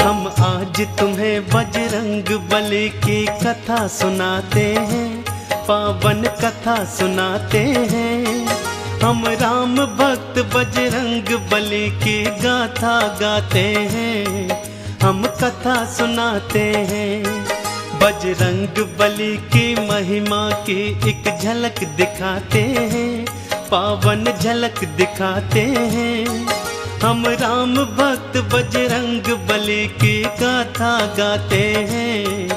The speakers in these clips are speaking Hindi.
हम आज तुम्हें बजरंग बली की कथा सुनाते हैं, पावन कथा सुनाते हैं। हम राम भक्त बजरंग बली की गाथा गाते हैं, हम कथा सुनाते हैं। बजरंग बली की महिमा की एक झलक दिखाते हैं, पावन झलक दिखाते हैं। हम राम भक्त बजरंग बली की गाथा गाते हैं,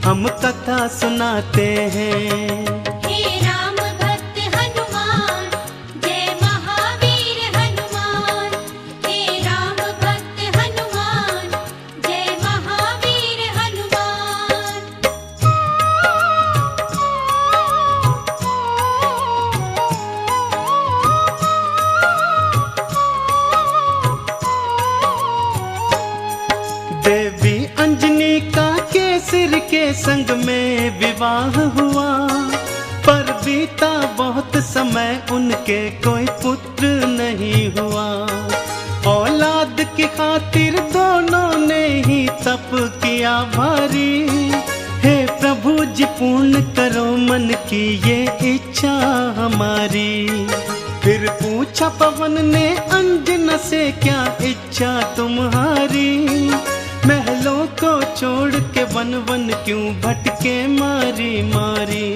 हम कथा सुनाते हैं। हे राम भक्त हनुमान, जय महावीर हनुमान। हे राम भक्त हनुमान, जय महावीर हनुमान। देवी अंजनी का केसर के संग में विवाह हुआ, पर बीता बहुत समय उनके कोई पुत्र नहीं हुआ। औलाद की खातिर दोनों ने ही तप किया भारी। हे प्रभु जी पूर्ण करो मन की ये इच्छा हमारी। फिर पूछा पवन ने अंजना से, क्या इच्छा तुम्हारी? महलों को छोड़ के वन वन क्यों भटके मारी मारी।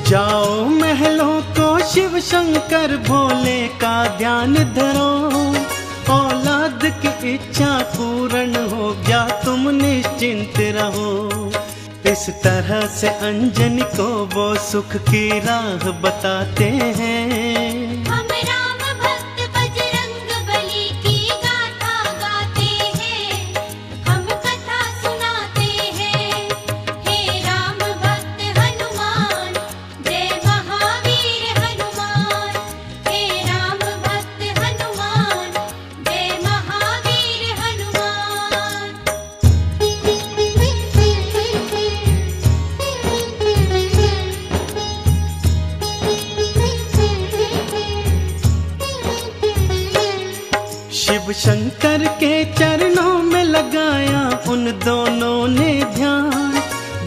जाओ महलों को शिव शंकर भोले का ध्यान धरो। औलाद की इच्छा पूर्ण हो गया, तुम निश्चिंत रहो। इस तरह से अंजनी को वो सुख की राह बताते हैं। हम राम भक्त बजरंग बली की गाथा गाते हैं, हम कथा सुनाते हैं। हे राम भक्त हनुमान, जय महावीर हनुमान। हे राम भक्त हनुमान, जय महावीर हनुमान। शिव शंकर के चरणों में लगाया उन दोनों ने ध्यान।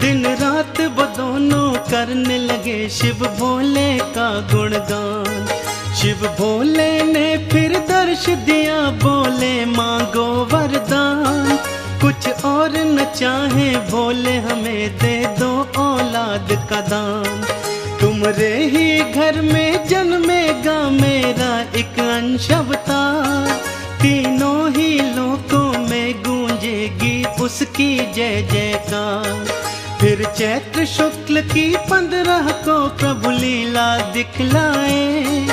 दिन रात वो दोनों करने लगे शिव भोले का गुणगान। शिव भोले ने फिर दर्श दिया, बोले मांगो वरदान। कुछ और न चाहे भोले, हमें दे दो औलाद का दान। तुम्हारे ही घर में जन्मेगा मेरा एक अंश अवतार। तीनों ही लोकों में गूंजेगी उसकी जय जयकार। फिर चैत्र शुक्ल की 15 को प्रभु लीला दिखलाए।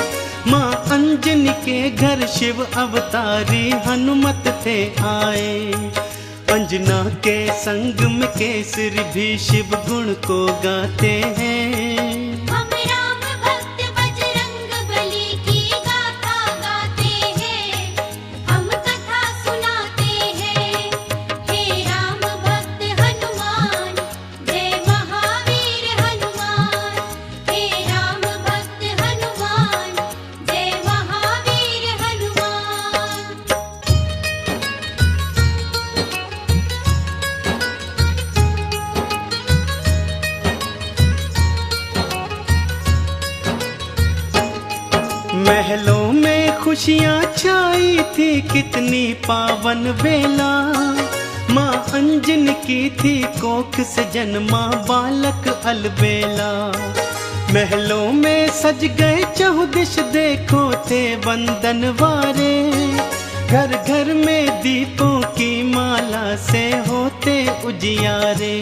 माँ अंजनी के घर शिव अवतारी हनुमत थे आए। अंजना के संग में केसरी भी शिव गुण को गाते हैं। हम राम भक्त बजरंग बली की गाथा गाते हैं, हम कथा सुनाते हैं। हे राम भक्त हनुमान, जय महावीर हनुमान। हे राम भक्त हनुमान, जय महावीर हनुमान। महलों में खुशियाँ छाई थी, कितनी पावन बेला। माँ अंजनी की थी कोख से जन्मा बालक अलबेला। महलों में सज गए चहुदिश, देखो थे बंदन वारे। घर घर में दीपों की माला से होते उजियारे।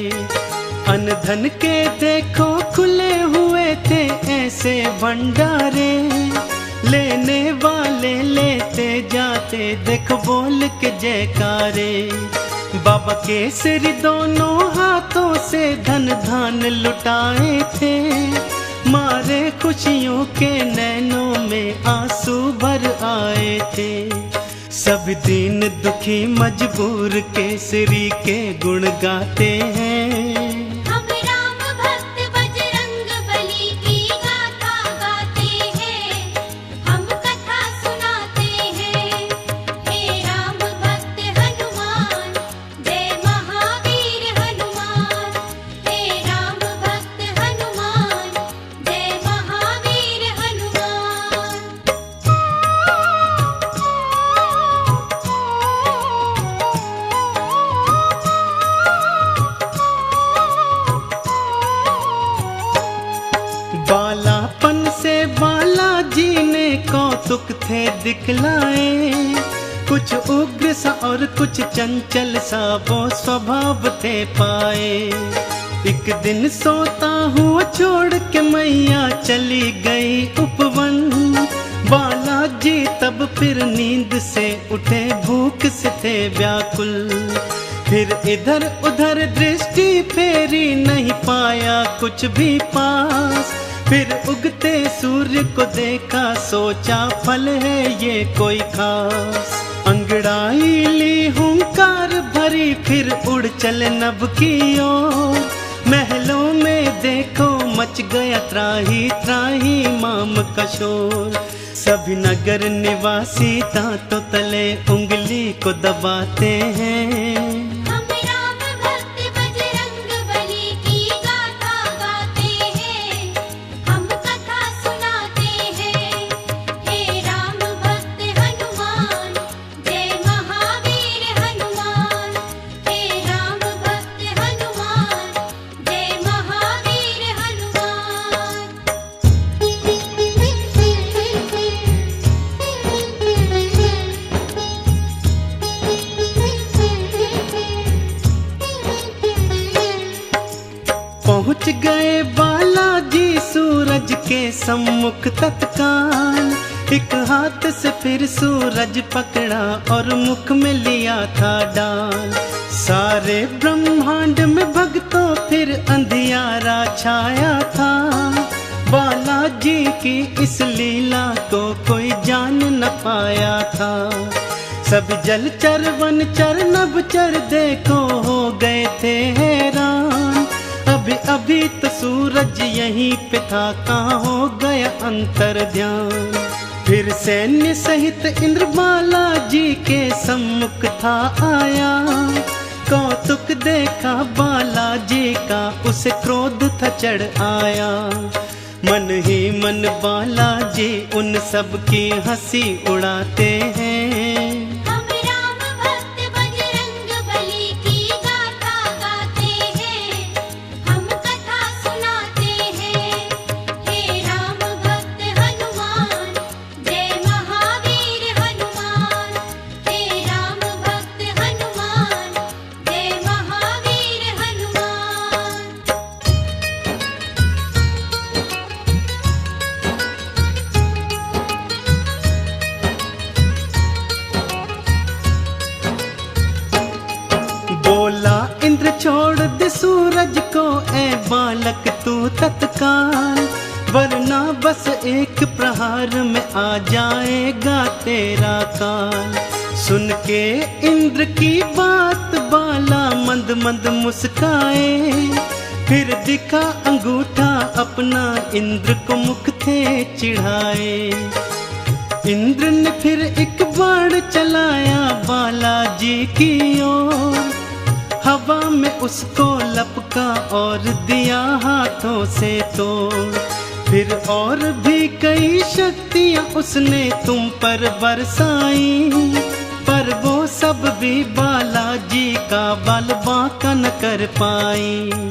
अन्न धन के देखो खुले हुए थे ऐसे भंडारे। लेने वाले लेते जाते देखो बोल के जयकारे। बाबा केसरी दोनों हाथों से धन धान लुटाए थे। मारे खुशियों के नैनों में आंसू भर आए थे। सब दीन दुखी मजबूर केसरी के गुण गाते हैं। हम राम भक्त बजरंग बली की गाथा गाते हैं, हम कथा सुनाते हैं। हे राम भक्त हनुमान, दिखलाए। कुछ उग्र सा और कुछ चंचल सा वो स्वभाव थे पाए। एक दिन सोता हुआ छोड़ के मैया चली गई उपवन। बालाजी तब फिर नींद से उठे, भूख से थे व्याकुल। फिर इधर उधर दृष्टि फेरी, नहीं पाया कुछ भी पास। फिर उगते सूर्य को देखा, सोचा फल है ये कोई खास। अंगड़ाई ली हुंकार भरी, फिर उड़ चले नभ की ओर। महलों में देखो मच गया त्राही त्राही माम का शोर। सभी नगर निवासी दांतों तले उंगली को दबाते हैं। हम राम भक्त बजरंग बली की गाथा गाते हैं, हम कथा सुनाते हैं। हे राम भक्त हनुमान, जय महावीर हनुमान। हे राम भक्त हनुमान, जय महावीर हनुमान। पहुँच गए बालाजी सूरज के सम्मुख तत्काल। एक हाथ से फिर सूरज पकड़ा और मुख में लिया था डाल। सारे ब्रह्मांड में भक्तों फिर अंधियारा छाया था। बालाजी की इस लीला को कोई जान न पाया था। सब जलचर वनचर नभचर देखो हो गए थे हैरान। अभी अभी तो सूरज यहीं पे था, कहाँ हो गया अंतर ध्यान। फिर सैन्य सहित इंद्र बालाजी के सम्मुख था आया। कौतुक देखा बालाजी का, उसे क्रोध था चढ़ आया। मन ही मन बालाजी उन सब की हंसी उड़ाते हैं। हम राम भक्त बजरंग बली की गाथा गाते हैं, हम कथा सुनाते हैं। हे राम भक्त हनुमान, जय महावीर हनुमान। हे राम भक्त हनुमान, जय महावीर हनुमान। बोला इंद्र छोड़ दे सूरज को, ए बालक तू तत्काल। वरना बस एक प्रहार में आ जाएगा तेरा काल। सुन के इंद्र की बात बाला मंद मंद मुस्काए। फिर दिखा अंगूठा अपना, इंद्र को मुख थे चिढ़ाए। इंद्र ने फिर एक बाण चलाया बालाजी की ओर। हवा में उसको लपका और दिया हाथों से तोड़। फिर और भी कई शक्तियां उसने तुम पर बरसाई। पर वो सब भी बालाजी का बल बांका न कर पाई।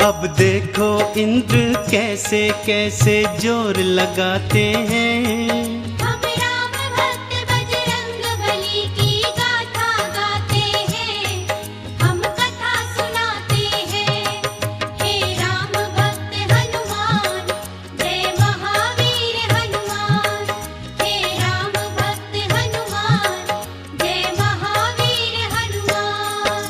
अब देखो इंद्र कैसे कैसे जोर लगाते हैं। हम राम भक्त बजरंग बली की गाथा गाते हैं, हम कथा सुनाते हैं। हे राम भक्त हनुमान, जय महावीर हनुमान। हे राम भक्त हनुमान, जय महावीर हनुमान।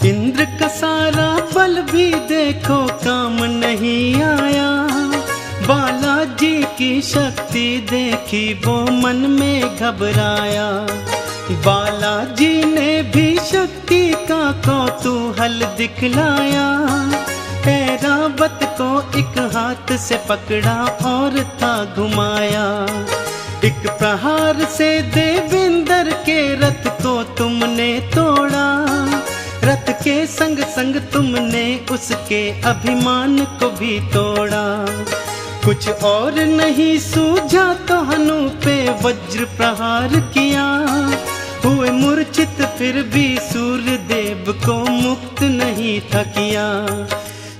इंद्र का सारा बल भी देखो काम नहीं आया। बालाजी की शक्ति देखी वो मन में घबराया। बालाजी ने भी शक्ति का कौतूहल दिखलाया। ऐरावत को एक हाथ से पकड़ा और था घुमाया। एक प्रहार से देवेंद्र के रथ को तुमने तोड़ा। रथ के संग संग तुमने उसके अभिमान को भी तोड़ा। कुछ और नहीं सूझा तो हनु पे वज्र प्रहार किया। हुए मूर्छित फिर भी सूर्य देव को मुक्त नहीं था किया।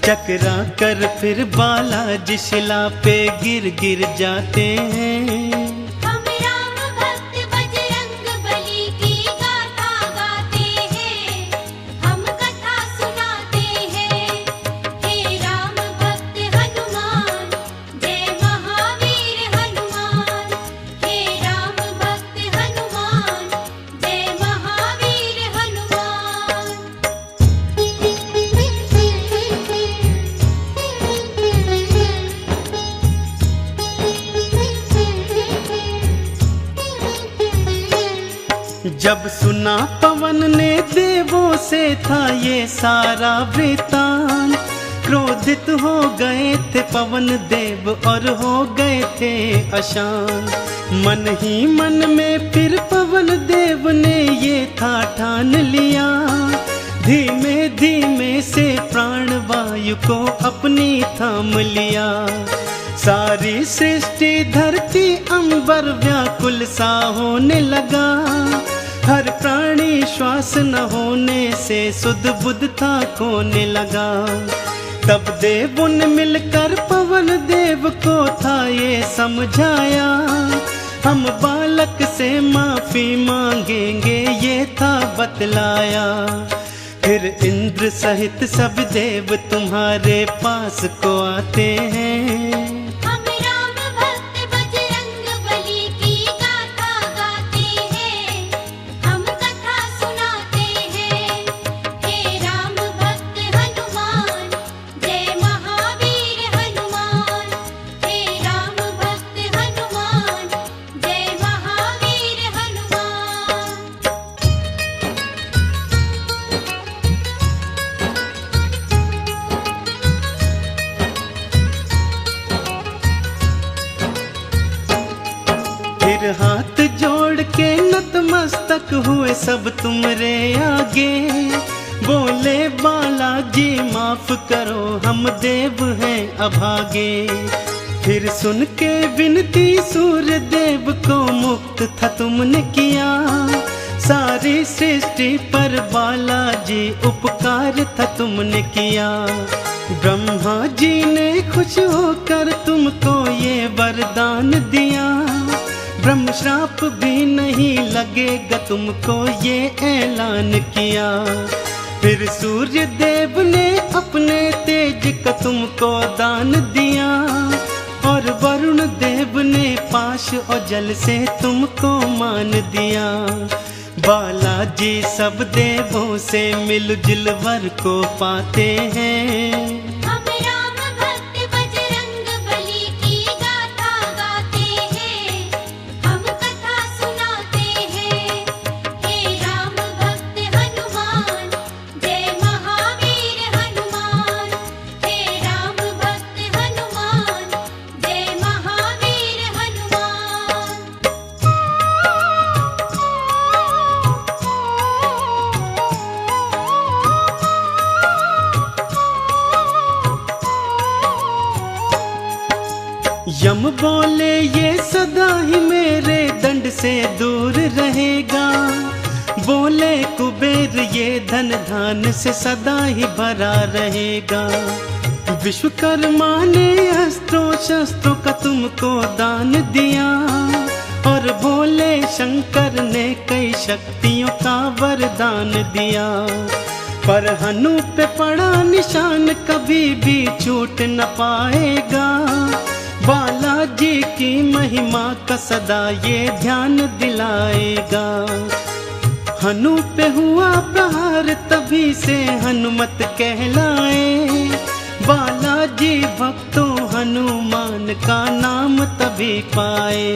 चकरा कर फिर बालाजी शिला पे गिर गिर जाते हैं। हम राम भक्त बजरंग बली की गाथा गाते हैं, हम कथा सुनाते हैं। हे राम भक्त हनुमान, जय महावीर हनुमान। हे राम भक्त हनुमान, जय महावीर हनुमान। जब सुना पवन ने देवों से था ये सारा वृतांत, क्रोधित हो गए थे पवन देव और हो गए थे अशांत। मन ही मन में फिर पवन देव ने ये था ठान लिया, धीमे धीमे से प्राण वायु को अपनी थाम लिया। सारी सृष्टि धरती अंबर व्याकुल सा होने लगा, हर प्राणी श्वास न होने से सुध बुध था खोने लगा। तब देवों ने मिलकर पवन देव को था ये समझाया, हम बालक से माफी मांगेंगे ये था बतलाया। फिर इंद्र सहित सब देव तुम्हारे पास को आते हैं। हम राम भक्त बजरंग बली की गाथा गाते हैं, हम कथा सुनाते हैं। हे राम भक्त हनुमान, जय महावीर हनुमान। हे राम भक्त हनुमान, जय महावीर हनुमान। फिर हाथ जोड़ के नतमस्तक हुए सब तुमरे आगे, बोले बालाजी माफ करो हम देव हैं अभागे। फिर सुन के विनती सूर्य देव को मुक्त था तुमने किया, सारी सृष्टि पर बालाजी उपकार था तुमने किया। ब्रह्मा जी ने खुश होकर तुमको ये वरदान दिया, ब्रह्म श्राप भी नहीं लगेगा तुमको ये ऐलान किया। फिर सूर्य देव ने अपने तेज का तुमको दान दिया, और वरुण देव ने पाश और जल से तुमको मान दिया। बालाजी सब देवों से मिलजुल वर को पाते हैं। हम राम भक्त बजरंग बली की गाथा गाते हैं, हम कथा सुनाते हैं। हे राम भक्त हनुमान, जय महावीर हनुमान। हे राम भक्त हनुमान, जय महावीर हनुमान। यम बोले ये सदा ही मेरे दंड से दूर रहेगा, बोले कुबेर ये धन धान से सदा ही भरा रहेगा। विश्वकर्मा ने अस्त्रों शस्त्रों का तुमको दान दिया, और भोले शंकर ने कई शक्तियों का वरदान दिया। पर हनु पे पड़ा निशान कभी भी छूट न पाएगा, बालाजी की महिमा का सदा ये ध्यान दिलाएगा। हनु पे हुआ प्रहार तभी से हनुमत कहलाए, बालाजी भक्तों हनुमान का नाम तभी पाए।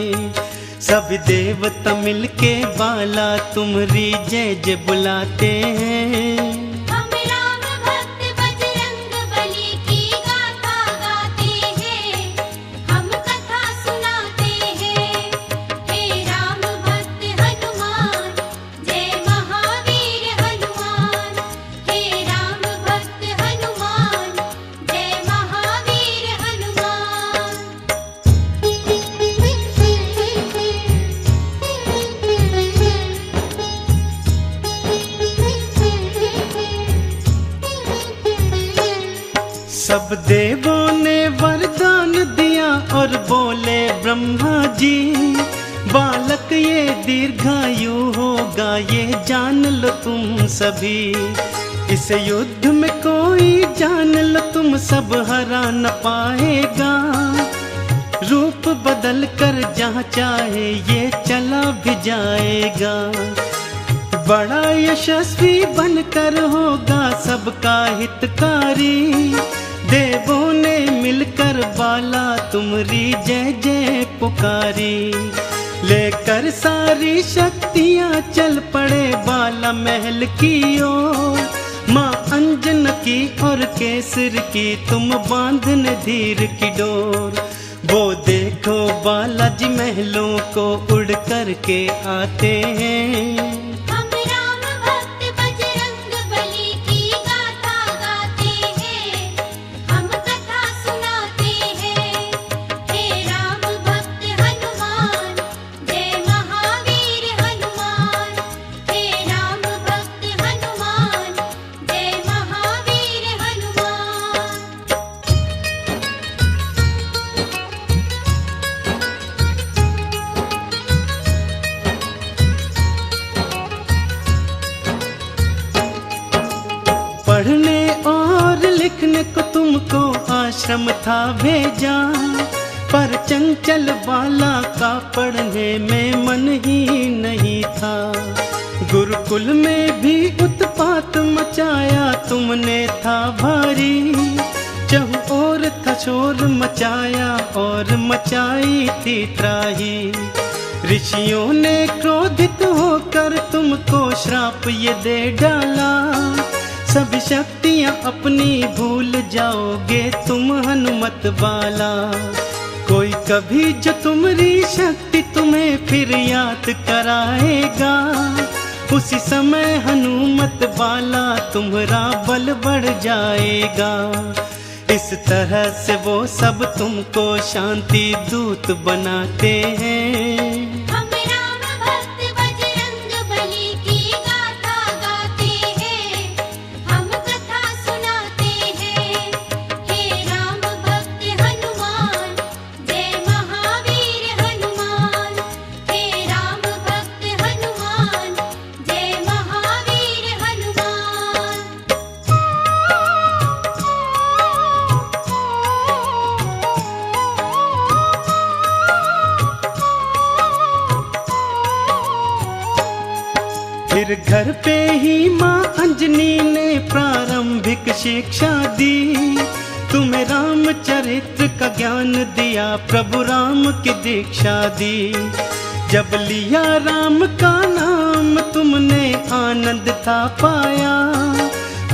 सब देवता मिलके बाला तुम्हारी जय जय बुलाते हैं। हम राम भक्त बजरंग बली की गाथा गाते हैं, हम कथा सुनाते हैं। हे राम भक्त हनुमान, जय महावीर हनुमान। हे राम भक्त हनुमान, जय महावीर हनुमान। सब देवों ने वरदान दिया और बोले ब्रह्मा जी, बालक ये दीर्घायु होगा, ये जान लो तुम सभी। इस युद्ध में कोई जान लो तुम सब हरा न पाएगा। रूप बदल कर जहाँ चाहे ये चला भी जाएगा। बड़ा यशस्वी बनकर होगा सबका हितकारी। देवों ने मिलकर बाला तुमरी जय जय पुकारी। लेकर सारी शक्तियाँ चल पड़े बाला महल की ओर। माँ अंजन की और केसर की तुम बांधन धीर की डोर। वो देखो बालाजी महलों को उड़ कर के आते हैं। हम राम भक्त बजरंग बली की गाथा गाते हैं, हम कथा सुनाते हैं। हे राम भक्त हनुमान, जय महावीर हनुमान। हे राम भक्त हनुमान, जय महावीर हनुमान। पढ़ने और लिखने को तुमको आश्रम था भेजा, पर चंचल बाला का पढ़ने में मन ही नहीं था। गुरुकुल में भी उत्पात मचाया तुमने था भारी। चहु और था शोर मचाया और मचाई थी त्राही। ऋषियों ने क्रोधित होकर तुमको श्राप ये दे डाला। सब शक्तियाँ अपनी भूल जाओगे तुम हनुमत बाला। कोई कभी जो तुम्हारी शक्ति तुम्हें फिर याद कराएगा, उसी समय हनुमत बाला तुम्हारा बल बढ़ जाएगा। इस तरह से वो सब तुमको शांति दूत बनाते हैं। हम राम भक्त बजरंग बली की गाथा गाते हैं, हम कथा सुनाते हैं। हे राम भक्त हनुमान, जय महावीर हनुमान। हे राम भक्त हनुमान, जय महावीर हनुमान। फिर घर पे ही माँ अंजनी ने प्रारंभिक शिक्षा दी। तुम्हें रामचरित्र का ज्ञान दिया, प्रभु राम की दीक्षा दी। जब लिया राम का नाम तुमने आनंद था पाया।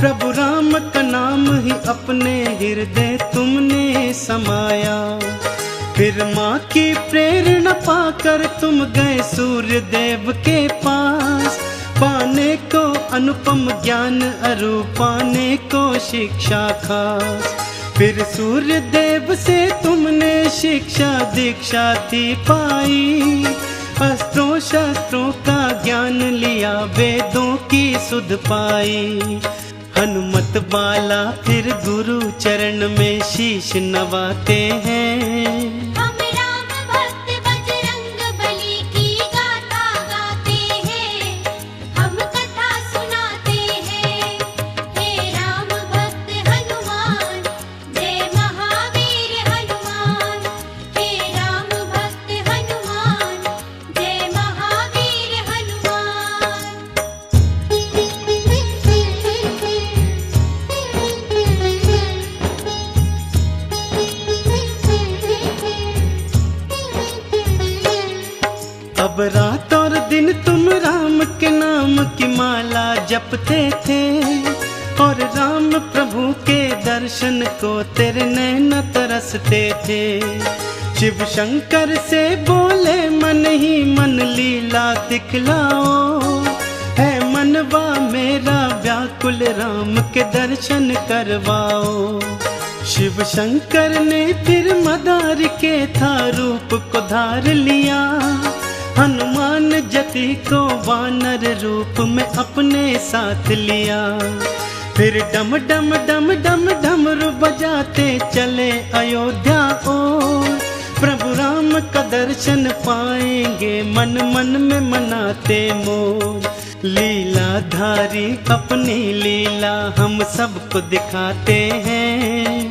प्रभु राम का नाम ही अपने हृदय तुमने समाया। फिर माँ की प्रेरणा पाकर तुम गए सूर्य देव के पास। पाने को अनुपम ज्ञान अरु पाने को शिक्षा खास। फिर सूर्य देव से तुमने शिक्षा दीक्षा थी पाई। अस्त्रों शस्त्रों का ज्ञान लिया, वेदों की सुध पाई। हनुमत बाला फिर गुरु चरण में शीश नवाते हैं। हम राम भक्त बजरंग बली की गाथा गाते हैं, हम कथा सुनाते हैं। हे राम भक्त हनुमान, जय महावीर हनुमान। हे राम भक्त हनुमान, जय महावीर हनुमान। अब रात और दिन तुम राम के नाम की माला जपते थे। और राम प्रभु के दर्शन को तेरे नैन तरसते थे। शिव शंकर से बोले मन ही मन लीला दिखलाओ। है मनवा मेरा व्याकुल राम के दर्शन करवाओ। शिव शंकर ने फिर मदार के था रूप को धार लिया। हनुमान जति को वानर रूप में अपने साथ लिया। फिर डम डम डम डम डमरू बजाते चले अयोध्या ओर। प्रभु राम का दर्शन पाएंगे मन मन में मनाते मोर। लीलाधारी अपनी लीला हम सबको दिखाते हैं।